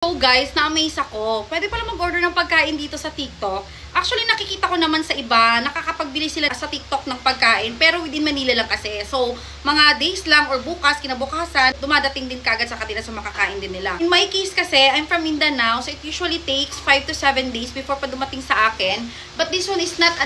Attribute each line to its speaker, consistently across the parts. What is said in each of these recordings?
Speaker 1: So guys, na-amaze ako. Pwede pala mag-order ng pagkain dito sa TikTok. Actually, nakikita ko naman sa iba, nakakapagbili sila sa TikTok ng pagkain, pero within Manila lang kasi. So, mga days lang or bukas, kinabukasan, dumadating din kagad sa kanila sa makakain din nila. In my case kasi, I'm from Mindanao, so it usually takes 5 to 7 days before pa dumating sa akin. But this one is not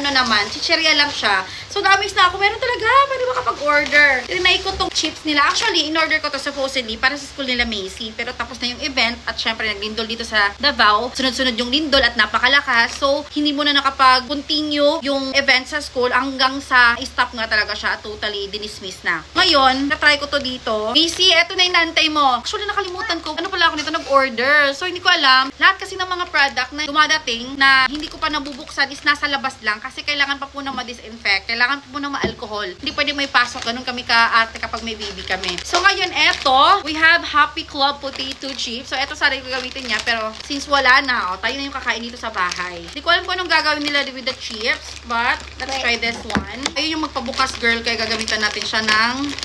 Speaker 1: chichirya lang siya. So, na-amaze na ako. Meron talaga, pwede makapag-order. Tinry ko tong chips nila. Actually, in-order ko to supposedly para sa school nila Macy. Pero tapos na yung event at syempre naglindol dito sa Davao. Sunod-sunod yung lindol at napakalakas. So, hindi mo na nakapag-continue yung event sa school hanggang sa stop nga talaga siya. Totally dinismiss na. Ngayon, na-try ko to dito. Macy, eto na yung nantay mo. Actually, nakalimutan ko. Ano pala ako nito nag-order? So, hindi ko alam. Lahat kasi ng mga product na dumadating na hindi ko pa nabubuksan is nasa labas lang kasi kailangan pa po na ma-disinfect. Kailangan pa po na ma-alcohol. Hindi pwede may pasok. Ganun kami ka-ate kapag may baby kami. So, ngayon, eto, we have Happy Club Potato Chips. So, eto sana yung gagamitin niya. Pero, since wala na, tayo na yung kakain dito sa bahay. Hindi ko alam kung anong gagawin nila with the chips. But, let's try this one. Ayun yung magpabukas, girl. Kaya gagamitan natin siya ng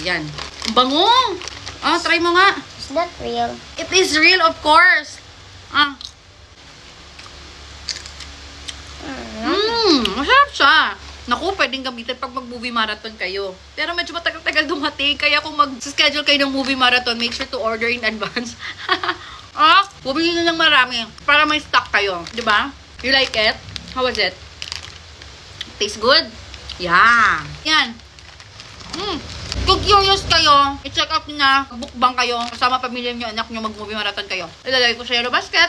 Speaker 1: ayan. Bango! Oh, try mo nga.
Speaker 2: It's not real.
Speaker 1: It is real, of course. Masarap siya. Naku, pwedeng gamitin pag mag-movie marathon kayo. Pero medyo matagal-tagal dumating. Kaya kung mag-schedule kayo ng movie marathon, make sure to order in advance. Bumili na ng marami para may stock kayo. Diba? You like it? How was it? Tastes good? Yeah. Yan. Kung curious kayo, i-check out nyo na, bookbang kayo, kasama pamilya nyo, anak nyo, mag-movie marathon kayo. Ilalagay ko sa yellow basket.